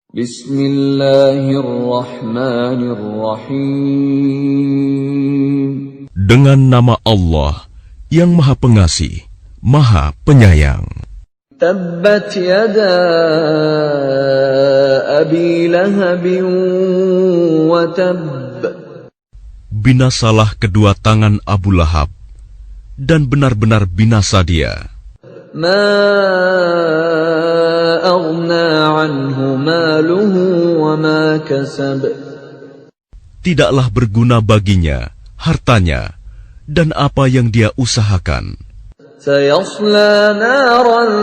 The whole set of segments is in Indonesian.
Bismillahirrahmanirrahim. Dengan nama Allah yang Maha Pengasih, Maha Penyayang. Tabbat yada Abi Lahab wa tabb. Binasalah kedua tangan Abu Lahab, dan benar-benar binasa dia. Ma aghna anhu maluhu wa ma kasab. Tidaklah berguna baginya hartanya dan apa yang dia usahakan. Sayasla naran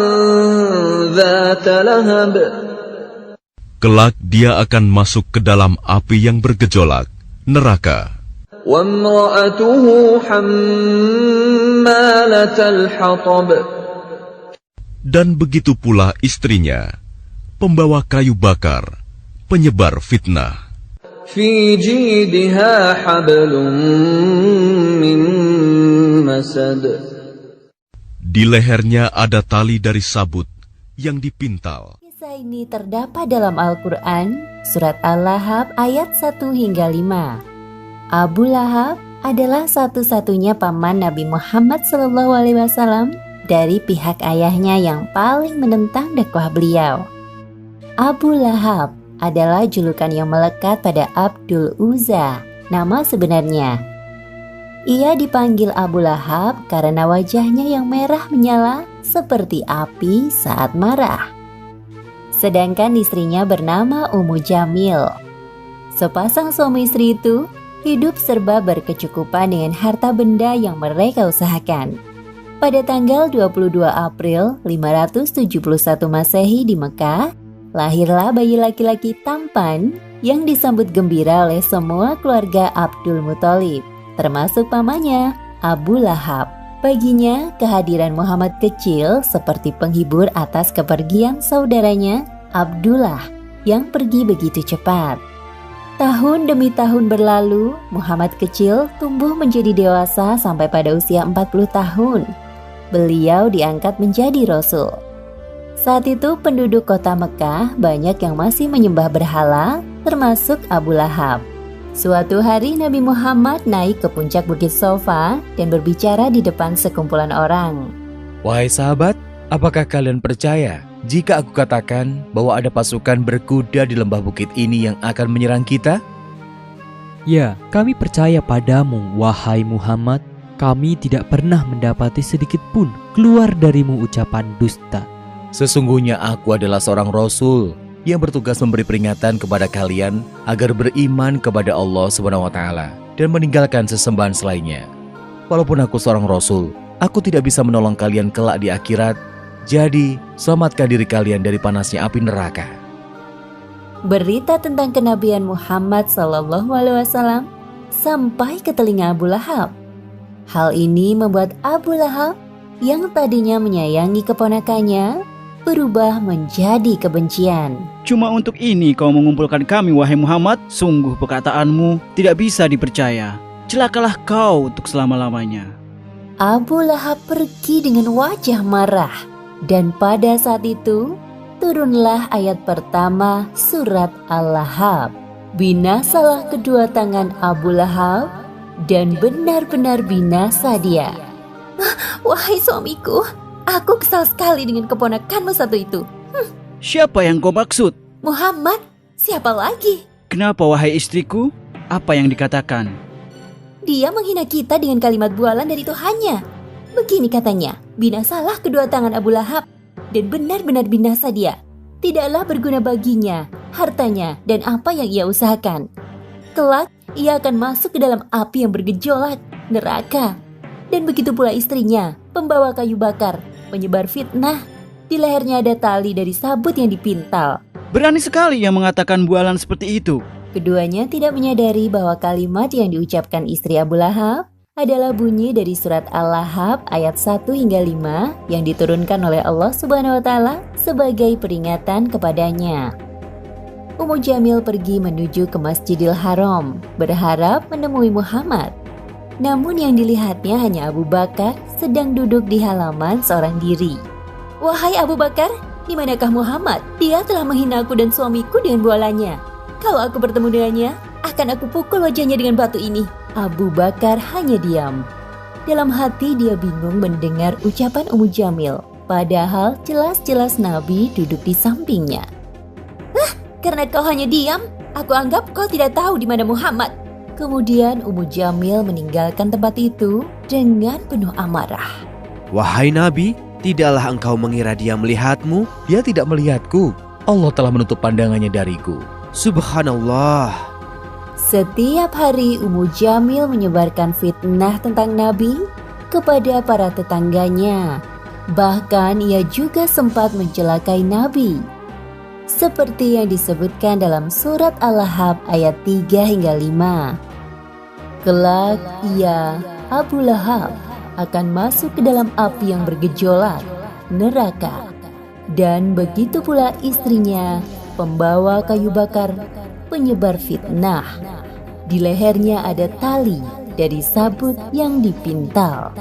dhata lahab. Kelak dia akan masuk ke dalam api yang bergejolak, neraka. Wa imra'atuhu hammalatal hatab. Dan begitu pula istrinya, pembawa kayu bakar, penyebar fitnah. Fi jidha hablum min masad. Di lehernya ada tali dari sabut yang dipintal. Kisah ini terdapat dalam Al-Quran, Surat Al-Lahab ayat 1 hingga 5. Abu Lahab adalah satu-satunya paman Nabi Muhammad SAW dari pihak ayahnya yang paling menentang dakwah beliau. Abu Lahab adalah julukan yang melekat pada Abdul Uzza, nama sebenarnya. Ia dipanggil Abu Lahab karena wajahnya yang merah menyala seperti api saat marah. Sedangkan istrinya bernama Ummu Jamil. Sepasang suami istri itu hidup serba berkecukupan dengan harta benda yang mereka usahakan. Pada tanggal 22 April 571 Masehi di Mekah, lahirlah bayi laki-laki tampan yang disambut gembira oleh semua keluarga Abdul Muthalib, termasuk pamannya, Abu Lahab. Baginya, kehadiran Muhammad kecil seperti penghibur atas kepergian saudaranya, Abdullah, yang pergi begitu cepat. Tahun demi tahun berlalu, Muhammad kecil tumbuh menjadi dewasa sampai pada usia 40 tahun. Beliau diangkat menjadi Rasul. Saat itu penduduk kota Mekah banyak yang masih menyembah berhala, termasuk Abu Lahab. Suatu hari Nabi Muhammad naik ke puncak Bukit Sofa dan berbicara di depan sekumpulan orang. Wahai sahabat, apakah kalian percaya jika aku katakan bahwa ada pasukan berkuda di lembah bukit ini yang akan menyerang kita? Ya, kami percaya padamu, wahai Muhammad. Kami tidak pernah mendapati sedikit pun keluar darimu ucapan dusta. Sesungguhnya aku adalah seorang Rasul yang bertugas memberi peringatan kepada kalian agar beriman kepada Allah SWT dan meninggalkan sesembahan selainnya. Walaupun aku seorang Rasul, aku tidak bisa menolong kalian kelak di akhirat. Jadi, selamatkan diri kalian dari panasnya api neraka. Berita tentang kenabian Muhammad SAW sampai ke telinga Abu Lahab. Hal ini membuat Abu Lahab yang tadinya menyayangi keponakannya berubah menjadi kebencian. Cuma untuk ini kau mengumpulkan kami, wahai Muhammad? Sungguh perkataanmu tidak bisa dipercaya. Celakalah kau untuk selama-lamanya. Abu Lahab pergi dengan wajah marah. Dan pada saat itu, turunlah ayat pertama surat Al-Lahab. Binasalah kedua tangan Abu Lahab, dan benar-benar binasa dia. Wahai suamiku, aku kesal sekali dengan keponakanmu satu itu. Siapa yang kau maksud? Muhammad, siapa lagi? Kenapa wahai istriku? Apa yang dikatakan? Dia menghina kita dengan kalimat bualan dari Tuhannya. Begini katanya, binasalah kedua tangan Abu Lahab, dan benar-benar binasa dia. Tidaklah berguna baginya, hartanya, dan apa yang ia usahakan. Kelak, ia akan masuk ke dalam api yang bergejolak, neraka. Dan begitu pula istrinya, pembawa kayu bakar, penyebar fitnah. Di lehernya ada tali dari sabut yang dipintal. Berani sekali yang mengatakan bualan seperti itu. Keduanya tidak menyadari bahwa kalimat yang diucapkan istri Abu Lahab adalah bunyi dari surat Al-Lahab ayat 1 hingga 5 yang diturunkan oleh Allah Subhanahu wa Ta'ala sebagai peringatan kepadanya. Ummu Jamil pergi menuju ke Masjidil Haram, berharap menemui Muhammad. Namun yang dilihatnya hanya Abu Bakar sedang duduk di halaman seorang diri. Wahai Abu Bakar, Di manakah Muhammad? Dia telah menghina aku dan suamiku dengan bualannya. Kalau aku bertemu dengannya, akan aku pukul wajahnya dengan batu ini." Abu Bakar hanya diam. Dalam hati dia bingung mendengar ucapan Ummu Jamil, padahal jelas-jelas Nabi duduk di sampingnya. "Karena kau hanya diam, aku anggap kau tidak tahu di mana Muhammad." Kemudian Ummu Jamil meninggalkan tempat itu dengan penuh amarah. Wahai Nabi, tidaklah engkau mengira dia melihatmu? Dia tidak melihatku. Allah telah menutup pandangannya dariku. Subhanallah. Setiap hari Ummu Jamil menyebarkan fitnah tentang Nabi kepada para tetangganya. Bahkan ia juga sempat mencelakai Nabi. Seperti yang disebutkan dalam surat Al-Lahab ayat 3 hingga 5. Kelak ia, Abu Lahab, akan masuk ke dalam api yang bergejolak, neraka. Dan begitu pula istrinya, pembawa kayu bakar, penyebar fitnah. Di lehernya ada tali dari sabut yang dipintal.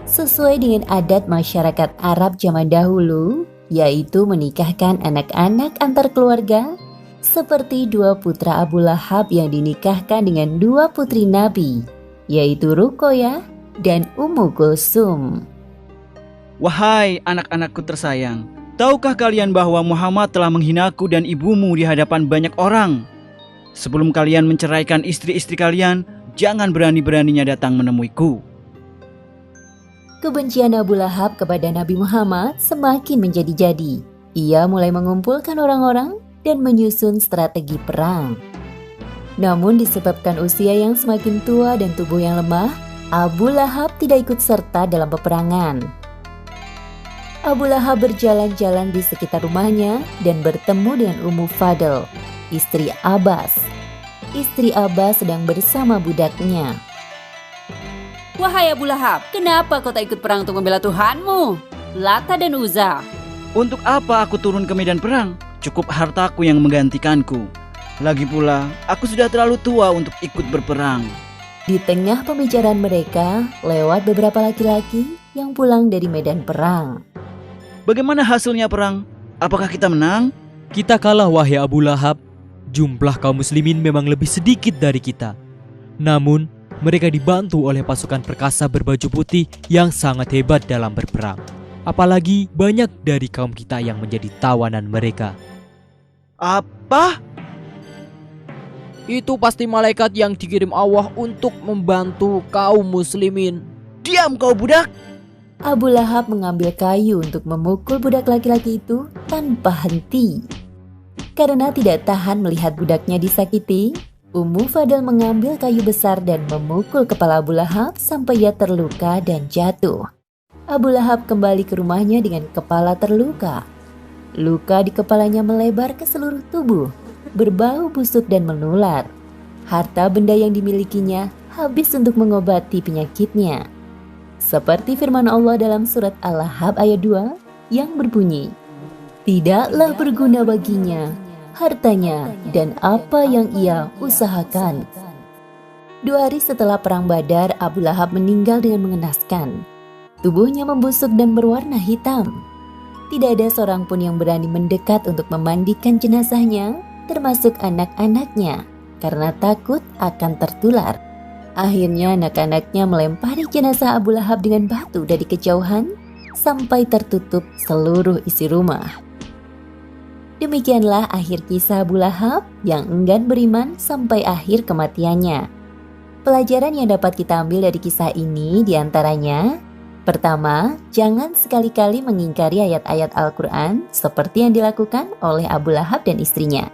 Sesuai dengan adat masyarakat Arab zaman dahulu, yaitu menikahkan anak-anak antar keluarga, seperti dua putra Abu Lahab yang dinikahkan dengan dua putri Nabi, yaitu Ruqayyah dan Ummu Kulsum. Wahai anak-anakku tersayang, tahukah kalian bahwa Muhammad telah menghinaku dan ibumu di hadapan banyak orang? Sebelum kalian menceraikan istri-istri kalian, jangan berani-beraninya datang menemuiku. Kebencian Abu Lahab kepada Nabi Muhammad semakin menjadi-jadi. Ia mulai mengumpulkan orang-orang dan menyusun strategi perang. Namun disebabkan usia yang semakin tua dan tubuh yang lemah, Abu Lahab tidak ikut serta dalam peperangan. Abu Lahab berjalan-jalan di sekitar rumahnya dan bertemu dengan Ummu Fadl, istri Abbas. Istri Abbas sedang bersama budaknya. "Wahai Abu Lahab, kenapa kau tak ikut perang untuk membela Tuhanmu, Lata dan Uzza?" Untuk apa aku turun ke medan perang? Cukup hartaku yang menggantikanku. Lagi pula, aku sudah terlalu tua untuk ikut berperang. Di tengah pembicaraan mereka, lewat beberapa laki-laki yang pulang dari medan perang. Bagaimana hasilnya perang? Apakah kita menang? Kita kalah, wahai Abu Lahab. Jumlah kaum muslimin memang lebih sedikit dari kita. Namun, mereka dibantu oleh pasukan perkasa berbaju putih yang sangat hebat dalam berperang. Apalagi banyak dari kaum kita yang menjadi tawanan mereka. Apa? Itu pasti malaikat yang dikirim Allah untuk membantu kaum muslimin. Diam kau budak! Abu Lahab mengambil kayu untuk memukul budak laki-laki itu tanpa henti. Karena tidak tahan melihat budaknya disakiti, Ummu Fadl mengambil kayu besar dan memukul kepala Abu Lahab sampai ia terluka dan jatuh. Abu Lahab kembali ke rumahnya dengan kepala terluka. Luka di kepalanya melebar ke seluruh tubuh, berbau busuk dan menular. Harta benda yang dimilikinya habis untuk mengobati penyakitnya. Seperti firman Allah dalam surat Al-Lahab ayat 2 yang berbunyi, "Tidaklah berguna baginya hartanya dan apa yang ia usahakan." 2 hari setelah perang Badar, Abu Lahab meninggal dengan mengenaskan. Tubuhnya membusuk dan berwarna hitam. Tidak ada seorang pun yang berani mendekat untuk memandikan jenazahnya, termasuk anak-anaknya, karena takut akan tertular. Akhirnya anak-anaknya melempari jenazah Abu Lahab dengan batu dari kejauhan sampai tertutup seluruh isi rumah. Demikianlah akhir kisah Abu Lahab yang enggan beriman sampai akhir kematiannya. Pelajaran yang dapat kita ambil dari kisah ini diantaranya: pertama, jangan sekali-kali mengingkari ayat-ayat Al-Quran seperti yang dilakukan oleh Abu Lahab dan istrinya.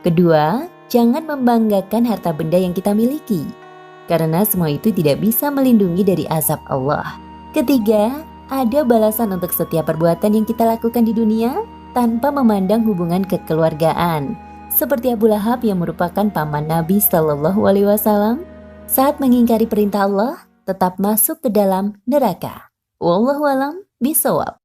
Kedua, jangan membanggakan harta benda yang kita miliki, karena semua itu tidak bisa melindungi dari azab Allah. Ketiga, ada balasan untuk setiap perbuatan yang kita lakukan di dunia tanpa memandang hubungan kekeluargaan. Seperti Abu Lahab yang merupakan paman Nabi Shallallahu Alaihi Wasallam, saat mengingkari perintah Allah, tetap masuk ke dalam neraka. Wallahu a'lam bishawab.